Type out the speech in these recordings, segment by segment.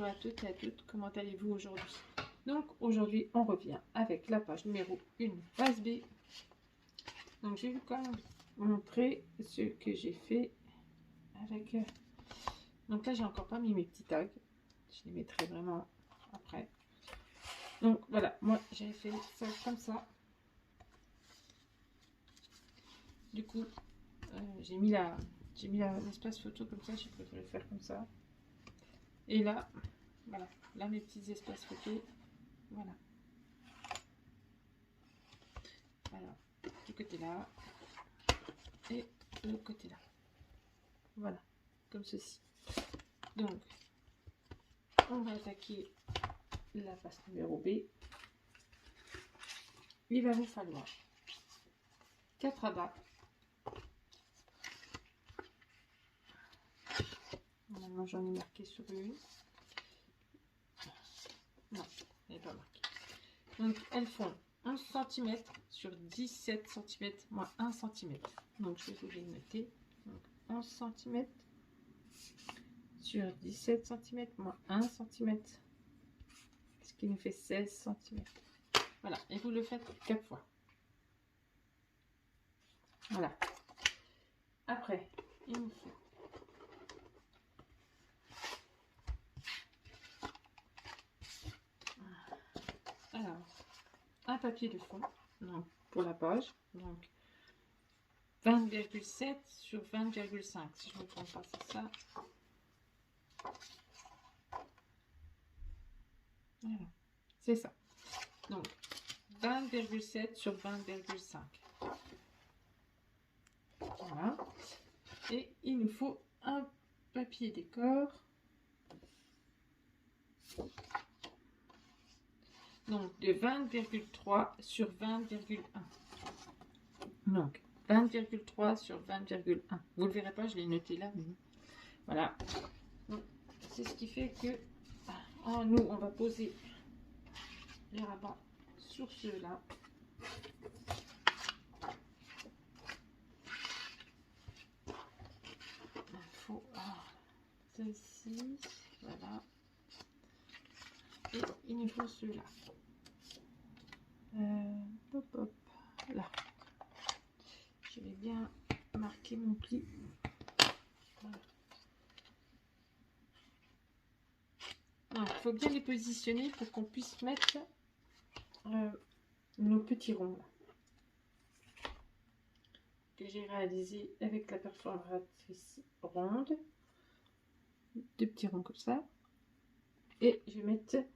à toutes et à toutes, comment allez-vous aujourd'hui? Donc aujourd'hui on revient avec la page numéro 1, phase B. Donc je vais quand même vous montrer ce que j'ai fait avec... Donc là j'ai encore pas mis mes petits tags, je les mettrai vraiment après. Donc voilà, moi j'ai fait ça comme ça. Du coup j'ai mis l'espace photo comme ça, j'ai préféré faire comme ça. Et là, voilà, là mes petits espaces photos, voilà. Alors, du côté là et de l'autre côté là. Voilà, comme ceci. Donc, on va attaquer la face numéro B. Il va vous falloir 4 abats. Normalement, j'en ai marqué sur une. Non, elle n'est pas marquée. Donc, elles font 11 cm sur 17 cm moins 1 cm. Donc, je vais vous les noter. Donc, 11 cm sur 17 cm moins 1 cm. Ce qui nous fait 16 cm. Voilà, et vous le faites 4 fois. Voilà. Après, il nous faut un papier de fond, donc pour la page, donc 20,7 sur 20,5, si je ne me trompe pas, c'est ça. Voilà, c'est ça. Donc 20,7 sur 20,5. Voilà. Et il nous faut un papier décor. Donc de 20,3 sur 20,1. Donc 20,3 sur 20,1. Vous ne le verrez pas, je l'ai noté là. Mais... Voilà. C'est ce qui fait que nous, on va poser les rabats sur ceux-là. Il faut celle-ci. Voilà. Et il nous faut ceux-là. Hop, hop, là. Je vais bien marquer mon pli. Voilà. Il faut bien les positionner pour qu'on puisse mettre nos petits ronds là, que j'ai réalisé avec la perforatrice ronde. 2 petits ronds comme ça. Et je vais mettre une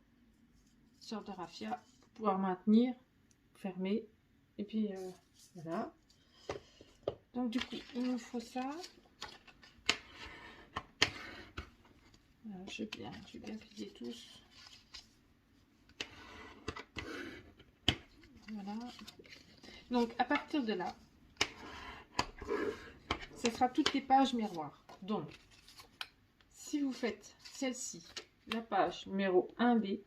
sorte de raffia pour pouvoir maintenir, fermer. Et puis voilà. Donc du coup, il nous faut ça. Alors, je vais bien plier tous. Voilà. Donc à partir de là, ce sera toutes les pages miroirs. Donc, si vous faites celle-ci, la page numéro 1B,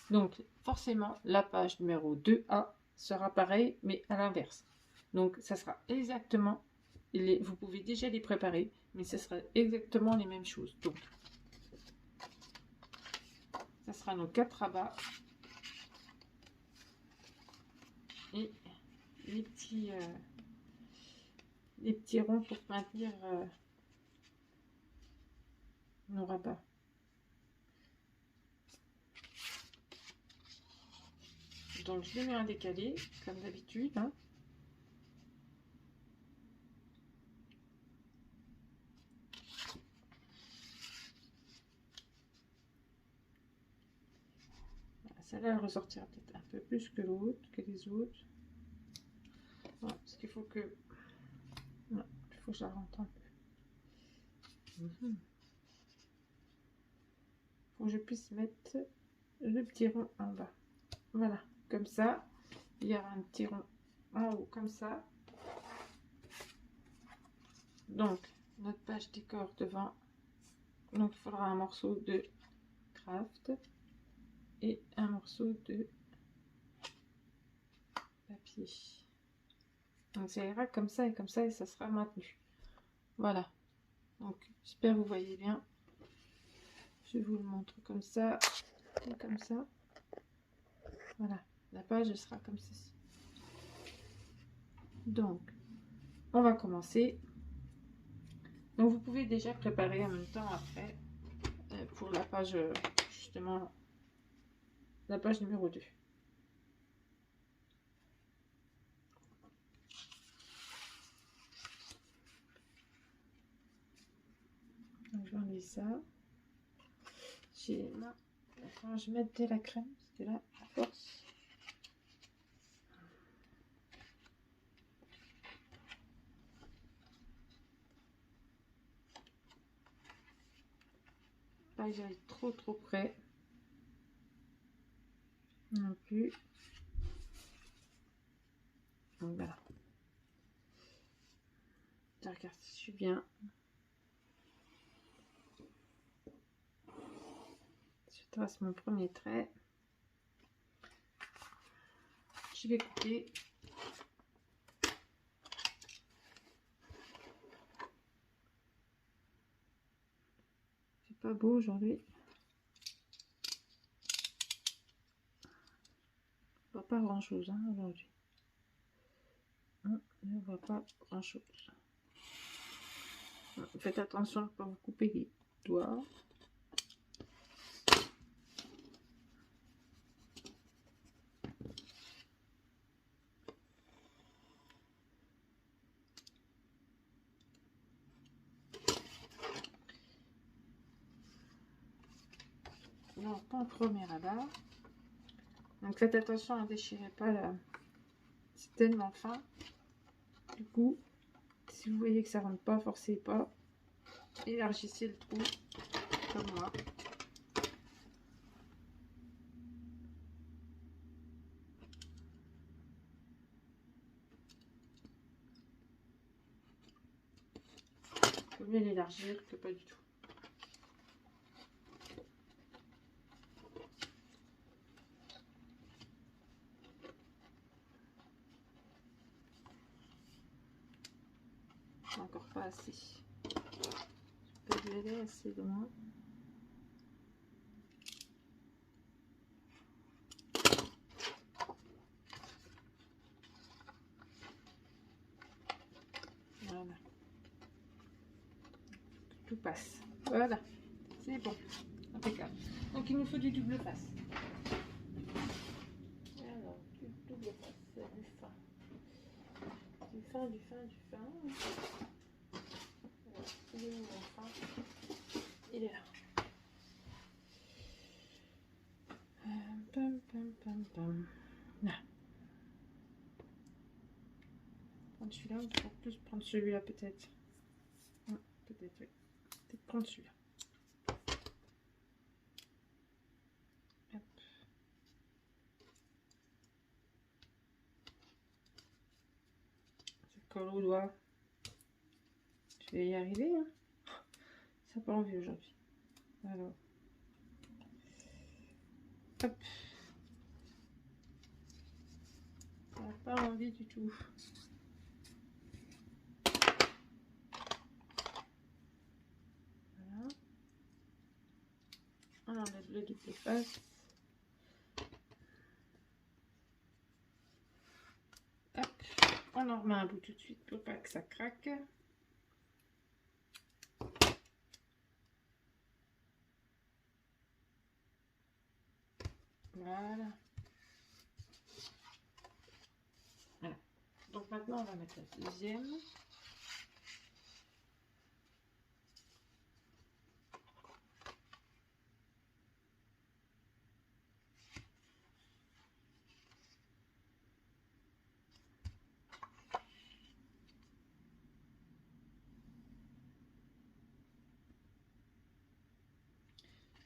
donc forcément la page numéro 2A sera pareil, mais à l'inverse. Donc ça sera exactement, vous pouvez déjà les préparer, mais ce sera exactement les mêmes choses. Donc, ça sera nos 4 rabats et les petits ronds pour maintenir nos rabats. Donc je les mets en décalé comme d'habitude. Hein. Celle-là elle ressortira peut-être un peu plus que l'autre, que les autres. Voilà, parce qu'il faut que... Non, il faut que je la rentre un peu. Faut que je puisse mettre le petit rond en bas. Voilà, comme ça. Il y aura un petit rond en haut, comme ça. Donc, notre page décor devant. Donc, il faudra un morceau de craft et un morceau de papier. Donc, ça ira comme ça et ça sera maintenu. Voilà. Donc, j'espère que vous voyez bien. Je vous le montre comme ça et comme ça. Voilà, la page sera comme ceci. Donc, on va commencer. Donc, vous pouvez déjà préparer en même temps après pour la page, justement, la page numéro 2. Donc, je vais enlever ça. J'ai là, je vais mettre de la crème parce que là, à force. Pas que j'aille trop près. Non plus. Donc voilà. Je regarde si je suis bien. Je trace mon premier trait. Je vais couper. C'est pas beau aujourd'hui. On voit pas grand chose hein, aujourd'hui. On ne voit pas grand chose. Faites attention à ne pas vous couper les doigts. Non, pas en premier rabat. Donc faites attention à ne déchirer pas là. C'est tellement fin. Du coup, si vous voyez que ça rentre pas, forcez pas. Élargissez le trou comme moi. Il faut mieux l'élargir que pas du tout. Encore pas assez. Je peux aller assez loin. Voilà. Tout passe. Voilà. C'est bon. Impeccable. Donc il nous faut du double face. Alors, du double face, du fin. Du fin, du fin, du fin. Voilà. Il est où mon fin? Il est là. Pam, pam, pam, pam. Là. Prendre celui-là ou pour plus prendre celui-là peut-être. Peut-être, oui. Peut-être prendre celui-là. Hop. Ça colle au doigt. Je vais y arriver. Hein. Ça n'a pas envie aujourd'hui. Alors. Hop. Ça n'a pas envie du tout. Voilà. On enlève le double face. Hop. On en remet un bout tout de suite pour pas que ça craque. Voilà. Voilà. Donc maintenant on va mettre la deuxième.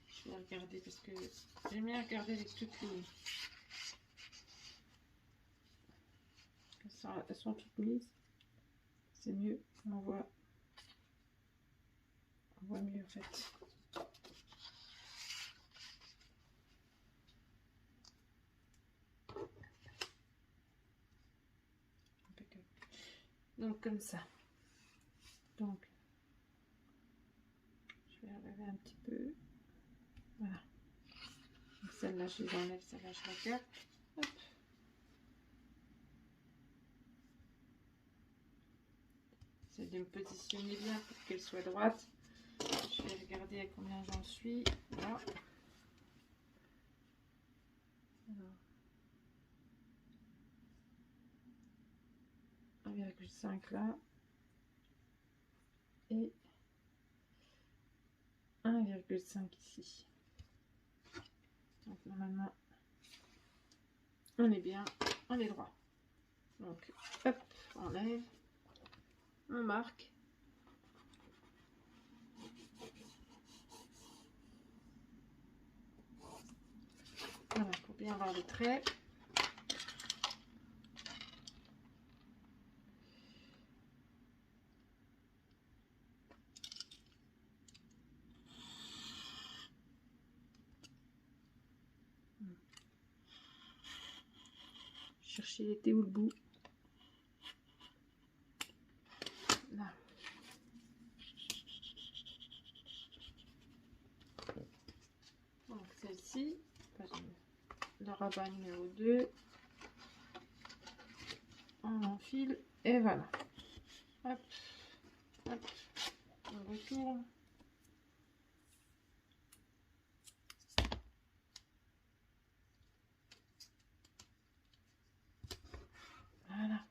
Je vais regarder parce que j'aime bien regarder les toutes les. Elles sont toutes mises. C'est mieux. On voit mieux en fait. Donc comme ça. Donc je vais enlever un petit peu. Voilà. Celle-là, je les enlève, celle-là, je la garde. Hop. J'essaie de me positionner bien pour qu'elle soit droite. Je vais regarder à combien j'en suis. Voilà. Alors, 1,5 là. Et 1,5 ici. Donc normalement, on est bien, on est droit. Donc, hop, on enlève, on marque. Voilà, pour bien avoir le trait. Chercher l'été ou le bout. Là. Donc celle-ci, le rabat numéro 2. On enfile et voilà. Hop, hop, on retourne. Voilà.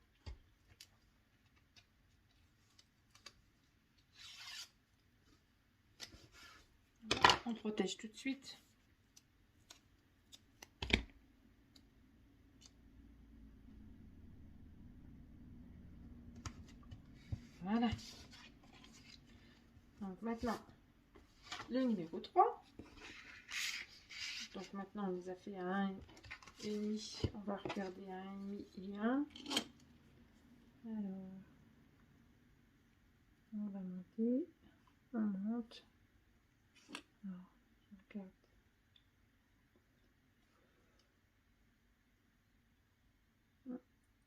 On protège tout de suite. Voilà. Donc maintenant, le numéro 3. Donc maintenant, on nous a fait un et demi. On va regarder un et demi et un. Alors, on va monter. On monte. Alors, je regarde.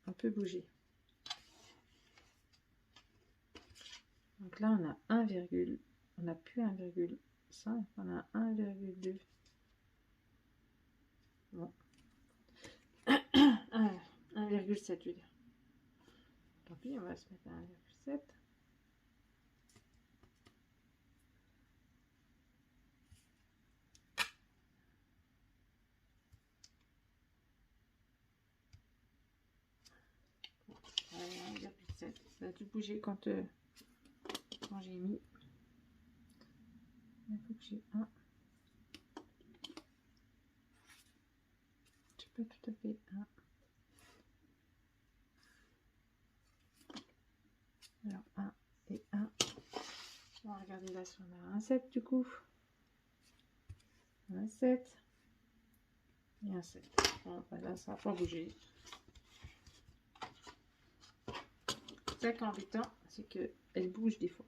On peut bouger. Donc là, on a 1, on n'a plus 1,5, on a 1,2. Bon. 1,7, je veux dire. Tant pis, on va se mettre à 1,7. Ouais, 1,7. Ça a dû bouger quand j'ai mis. Il faut que j'ai un. Je peux tout à fait un. Alors 1 et 1. On va regarder là si on a un 7 du coup. Un 7 et un 7. Bon, ben là ça n'a pas bougé. Ça qui est embêtant, c'est qu'elle bouge des fois.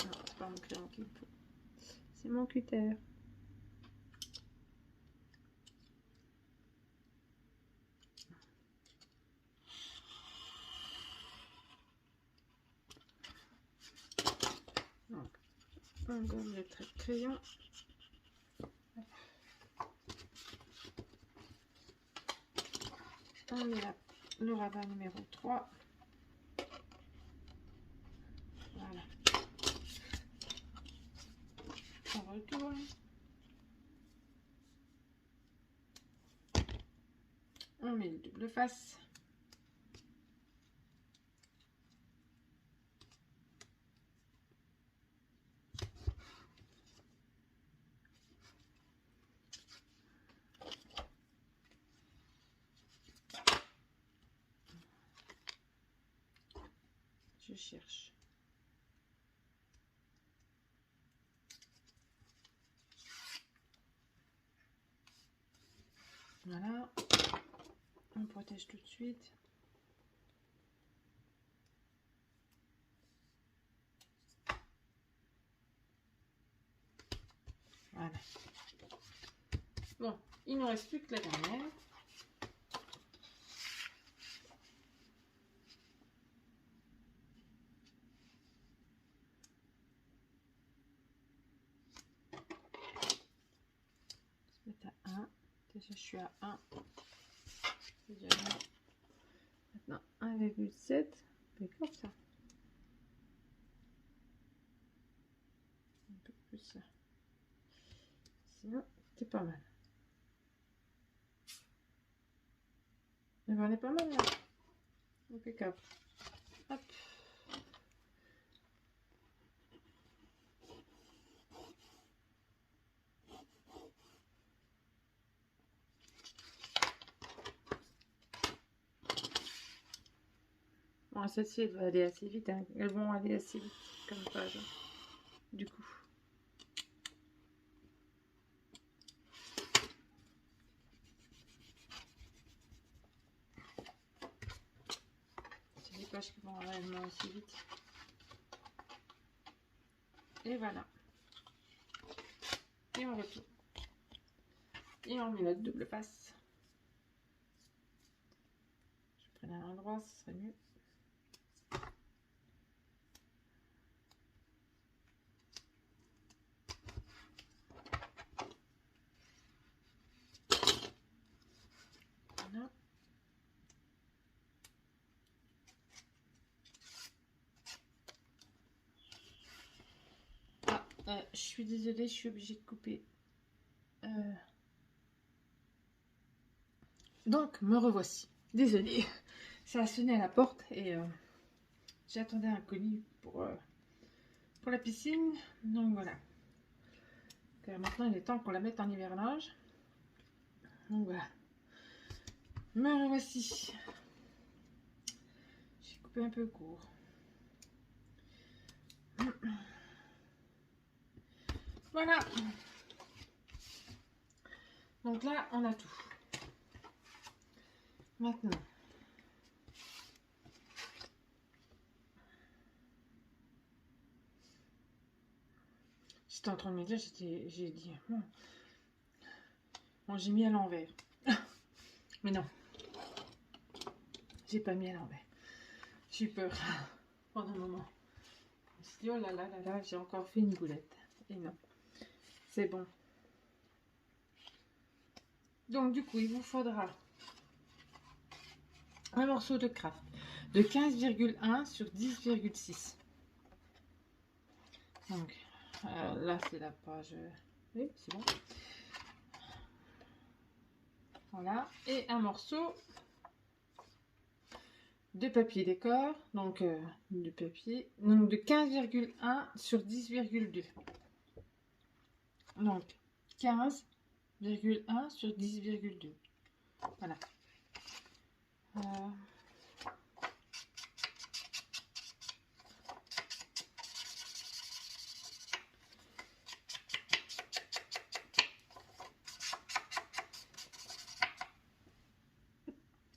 Non, c'est pas mon crayon qu'il faut. C'est mon cutter. Donc, on gomme le trait de crayon. On met le rabat numéro 3. Voilà. On retourne. On met le double face. Je cherche. Voilà. On protège tout de suite. Voilà. Bon, il ne nous reste plus que la dernière. suis à 1. C'est déjà bien. Maintenant 1,7. C'est comme ça. Un peu plus ça. Sinon, c'est pas mal. Et ben, on est pas mal là. Impeccable. Hop. Bon, celle-ci, elle va aller assez vite. Hein. Elles vont aller assez vite comme page. Du coup. C'est des pages qui vont réellement assez vite. Et voilà. Et on retourne. Et on met notre double face. Je prends à l'endroit, ce serait mieux. Voilà. Je suis désolée, je suis obligée de couper. Donc, me revoici. Désolée, ça a sonné à la porte et j'attendais un colis pour la piscine. Donc voilà. Car maintenant, il est temps qu'on la mette en hivernage. Donc voilà. Me revoici. J'ai coupé un peu court. Voilà. Donc là, on a tout. Maintenant. J'étais en train de me dire, j'ai dit, bon, j'ai mis à l'envers. Mais non. J'ai pas mis à l'envers. J'ai eu peur pendant un moment. Je me suis dit, oh là là là là, j'ai encore fait une boulette. Et non. C'est bon. Donc du coup, il vous faudra un morceau de craft de 15,1 sur 10,6. Donc là, c'est la page... Oui, c'est bon. Voilà. Et un morceau de papier décor. Donc de papier. Donc de 15,1 sur 10,2. Donc 15,1 sur 10,2. Voilà.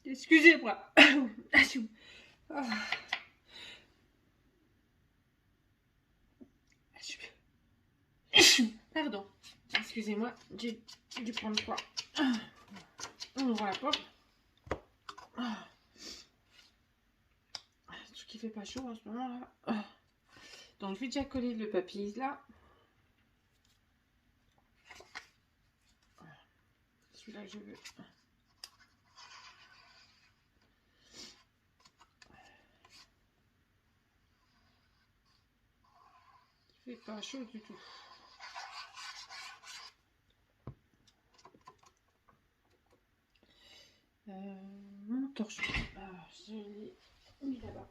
Excusez-moi. Pardon. Excusez-moi, j'ai dû prendre quoi. On ouvre la porte. Tout qui fait pas chaud en ce moment là. Donc je vais déjà coller le papier là. Celui-là je veux. Il fait pas chaud du tout. Mon torchon. Je l'ai mis là-bas.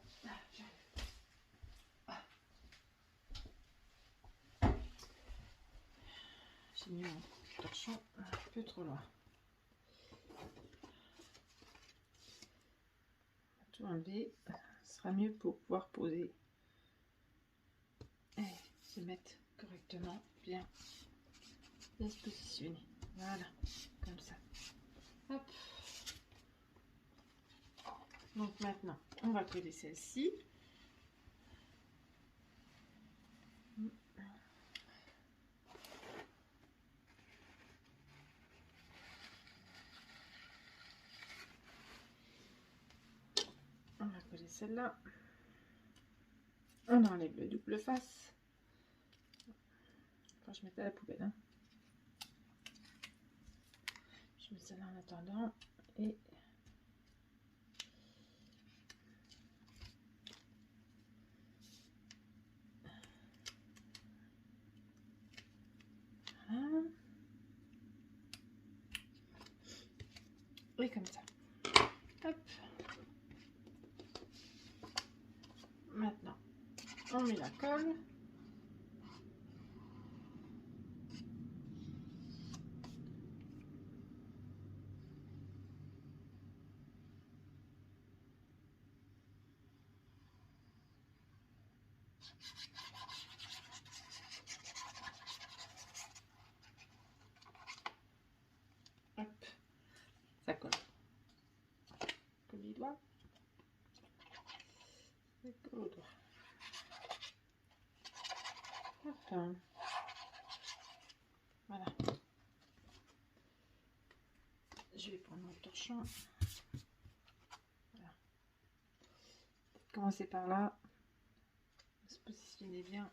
J'ai mis mon torchon un peu trop loin. Tout enlever, ce sera mieux pour pouvoir poser et se mettre correctement, bien se positionner. Voilà, comme ça. Hop. Donc maintenant, on va coller celle-ci. On va coller celle-là. On enlève le double face. Enfin, je mettais à la poubelle. Hein. Je Je mets celle-là en attendant et voilà. Et comme ça. Hop. Maintenant, on met la colle. Hop, ça colle. Comme les doigts. Et colle au doigt. Hop. Voilà. Je vais prendre mon torchon. Voilà. Commencer par là. Se positionner bien.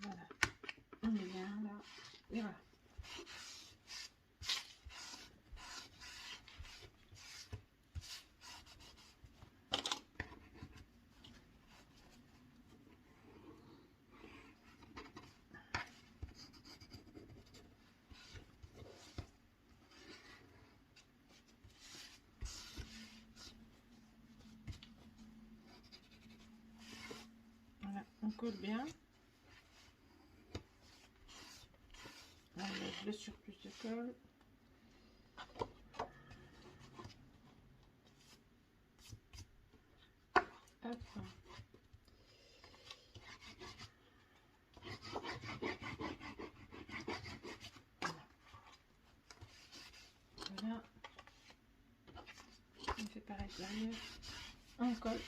Voilà. On est bien là. Et voilà. Voilà, on colle bien. On enlève le surplus de colle. Hop. Voilà. On fait pareil derrière. On colle.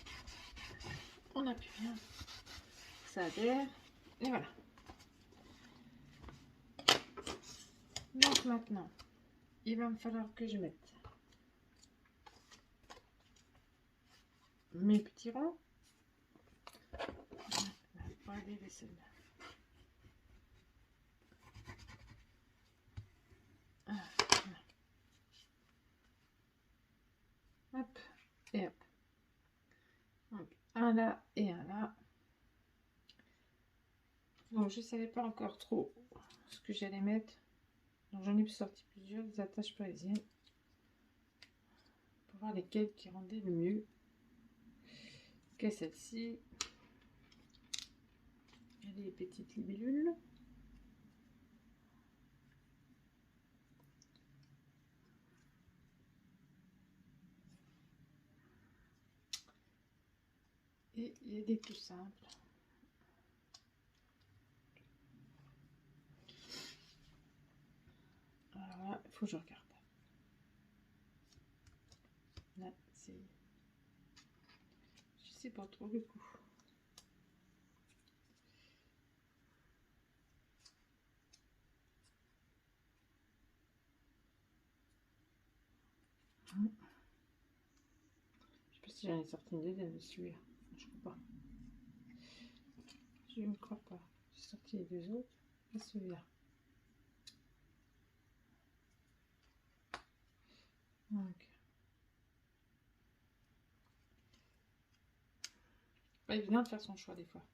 On appuie bien. Ça adhère. Et voilà. Donc maintenant, il va me falloir que je mette mes petits ronds. Pour adhérer celle-là. Hop et hop. Donc, un là et un là. Donc je ne savais pas encore trop ce que j'allais mettre. Donc j'en ai sorti plusieurs attaches parisiennes pour voir lesquelles qui rendaient le mieux. Que celle-ci. Et les petites libellules. Et il y a des tout simples. Alors là, il faut que je regarde. Là, c'est... Je sais pas trop le coup. Je sais pas si j'en ai sorti une deuxième de celui-là. Je crois pas. Je ne crois pas. J'ai sorti les deux autres et celui-là. Donc. Pas évident de faire son choix des fois.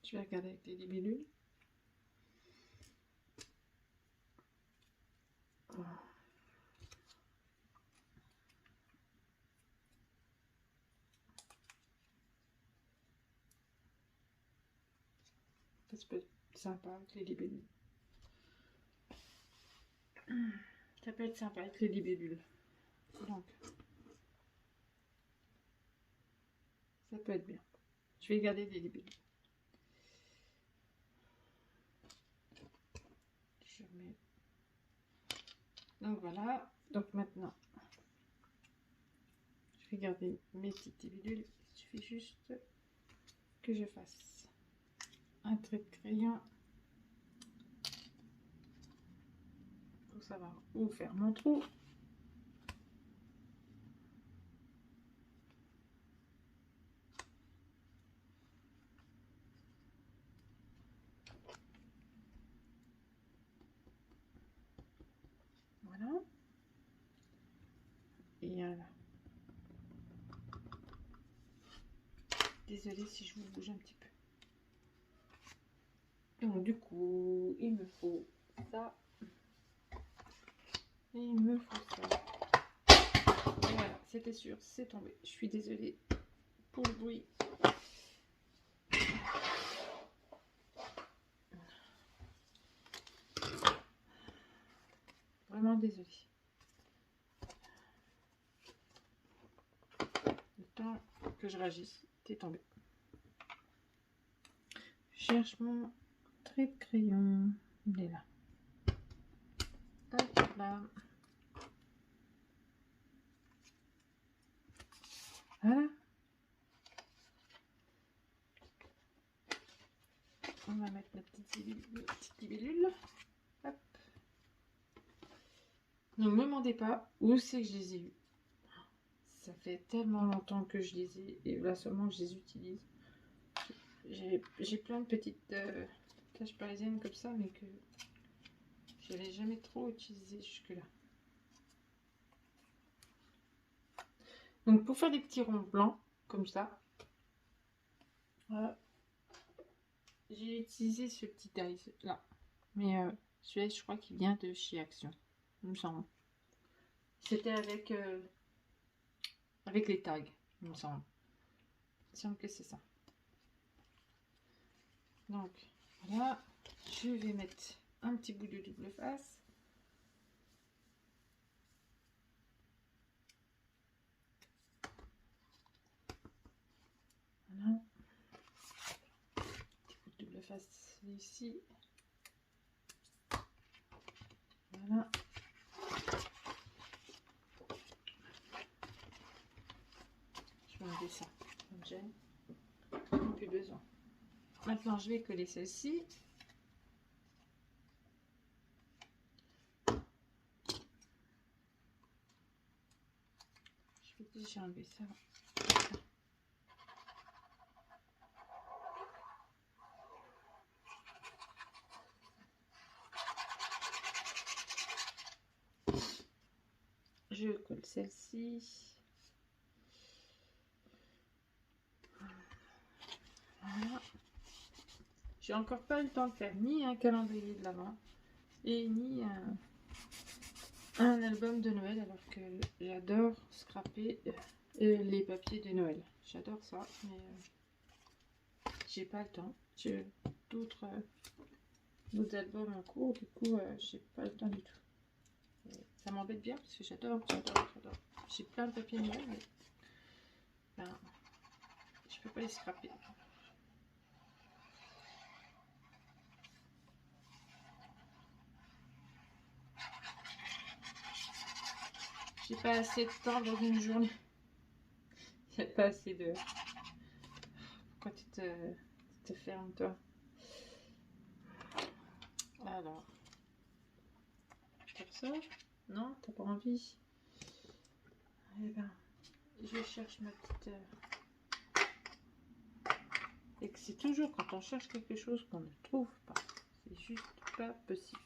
Je vais regarder avec les libellules. Ça peut être sympa avec les libellules. Ça peut être sympa avec les libellules. Donc, ça peut être bien. Je vais garder des libellules. Je remets Donc voilà, donc maintenant, je vais garder mes petites bidules. Il suffit juste que je fasse un trait de crayon pour savoir où faire mon trou. Voilà. Et voilà. Désolée si je vous bouge un petit peu. Donc du coup, il me faut ça. Et il me faut ça. Voilà, c'était sûr, c'est tombé. Je suis désolée pour le bruit. Vraiment désolée. Le temps que je réagisse, t'es tombé. Je cherche mon trait de crayon. Il est là. Hop là. Voilà. On va mettre notre petite libellule. Hop. Ne me demandez pas où c'est que je les ai eus. Ça fait tellement longtemps que je les ai et là seulement que je les utilise. J'ai plein de petites taches parisiennes comme ça, mais que je n'avais jamais trop utilisé jusque-là. Donc pour faire des petits ronds blancs comme ça, j'ai utilisé ce petit taille là. Mais celui-là, je crois qu'il vient de chez Action, il me semble. C'était avec les tags, il me semble. Il me semble que c'est ça. Donc voilà, je vais mettre un petit bout de double face. Voilà. Petit bout de double face ici. Voilà. Je vais enlever ça, ça me gêne. Plus besoin. Maintenant, je vais coller celle-ci. Je vais déjà enlever ça. Je colle celle-ci. Voilà. J'ai encore pas eu le temps de faire ni un calendrier de l'Avent et ni un album de Noël, alors que j'adore scraper les papiers de Noël. J'adore ça, mais j'ai pas le temps. J'ai d'autres albums en cours, du coup j'ai pas le temps du tout. Ça m'embête bien parce que j'adore. J'ai plein de papiers de Noël, mais ben, je peux pas les scraper. J'ai pas assez de temps dans une journée. Il n'y a pas assez de... Pourquoi tu te fermes, toi? Alors... Comme ça? Non, t'as pas envie? Eh ben, je cherche ma petite... Et que c'est toujours quand on cherche quelque chose qu'on ne trouve pas. C'est juste pas possible.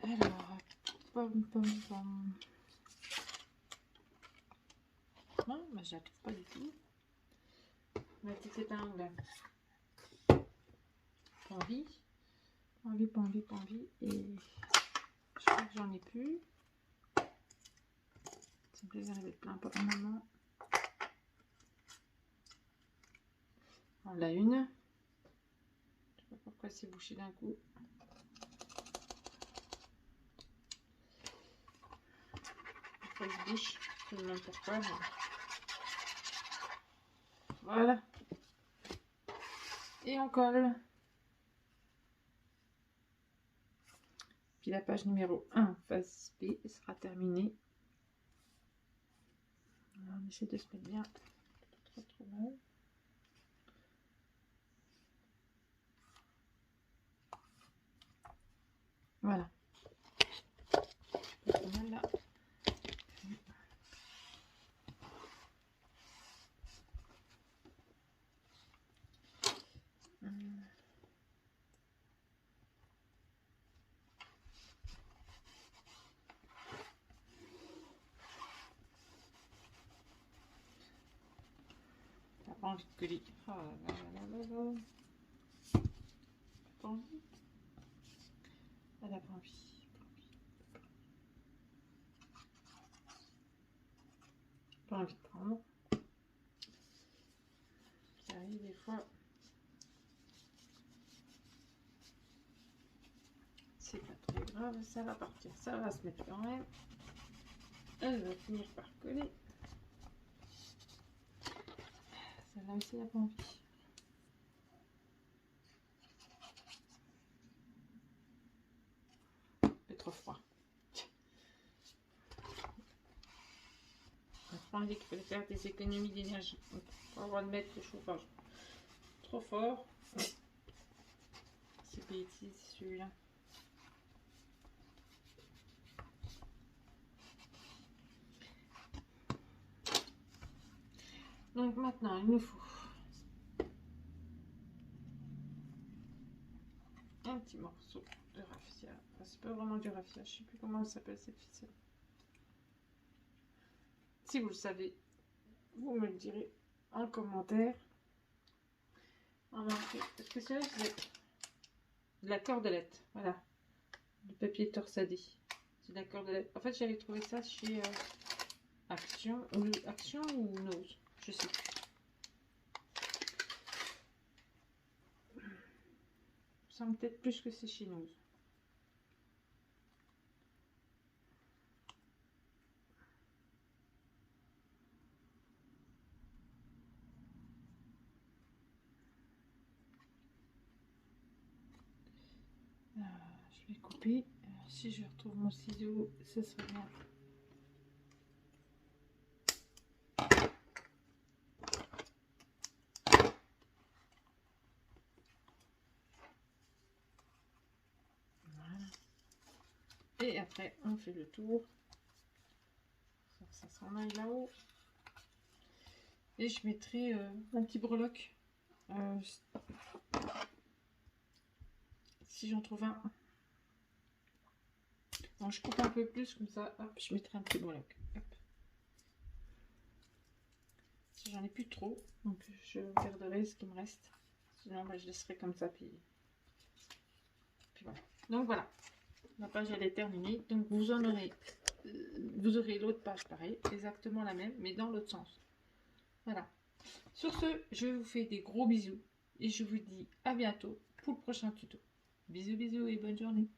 Alors... Non, mais je la trouve pas du tout. Ma petite épingle. Pas envie. Et je crois que j'en ai plus. Ça me plaisait d'en mettre plein pour un moment. On l'a une. Je sais pas pourquoi c'est bouché d'un coup. Pourquoi il se bouche? Je me demande pourquoi. Mais... Voilà. Et on colle. Puis la page numéro 1, face B, sera terminée. Alors, on essaie de se mettre bien. Pas trop mal. Voilà. Pas trop mal là. Pas envie de coller. Oh là là là là là. Pas envie. Elle a pas envie. Pas envie de prendre. Ça arrive des fois. C'est pas très grave, ça va partir. Ça va se mettre quand même. Elle va finir par coller. Celle-là aussi, elle n'a pas envie. C'est trop froid. On a pas envie qu'il fallait faire des économies d'énergie. Donc, on va le mettre le chauffage trop fort. C'est bêtise celui-là. Donc maintenant, il nous faut un petit morceau de raffia. Enfin, c'est pas vraiment du raffia, je sais plus comment ça s'appelle cette ficelle. Si vous le savez, vous me le direz en commentaire. Parce que c'est de la cordelette, voilà, du papier torsadé. C'est de la cordelette. En fait, j'avais trouvé ça chez Action ou Nose, je sais plus. Ça me peut-être plus que c'est chez Nose. Je vais couper. Si je retrouve mon ciseau, ce serait bien. Voilà. Et après, on fait le tour. Ça s'en aille là-haut. Et je mettrai un petit breloque. Si j'en trouve un. Donc je coupe un peu plus comme ça. Hop, je mettrai un petit breloque. Si j'en ai plus trop, donc je garderai ce qui me reste. Sinon, bah, je laisserai comme ça. Puis voilà. Donc voilà. La page elle est terminée. Donc vous aurez l'autre page pareil, exactement la même, mais dans l'autre sens. Voilà. Sur ce, je vous fais des gros bisous et je vous dis à bientôt pour le prochain tuto. Bisous bisous et bonne journée.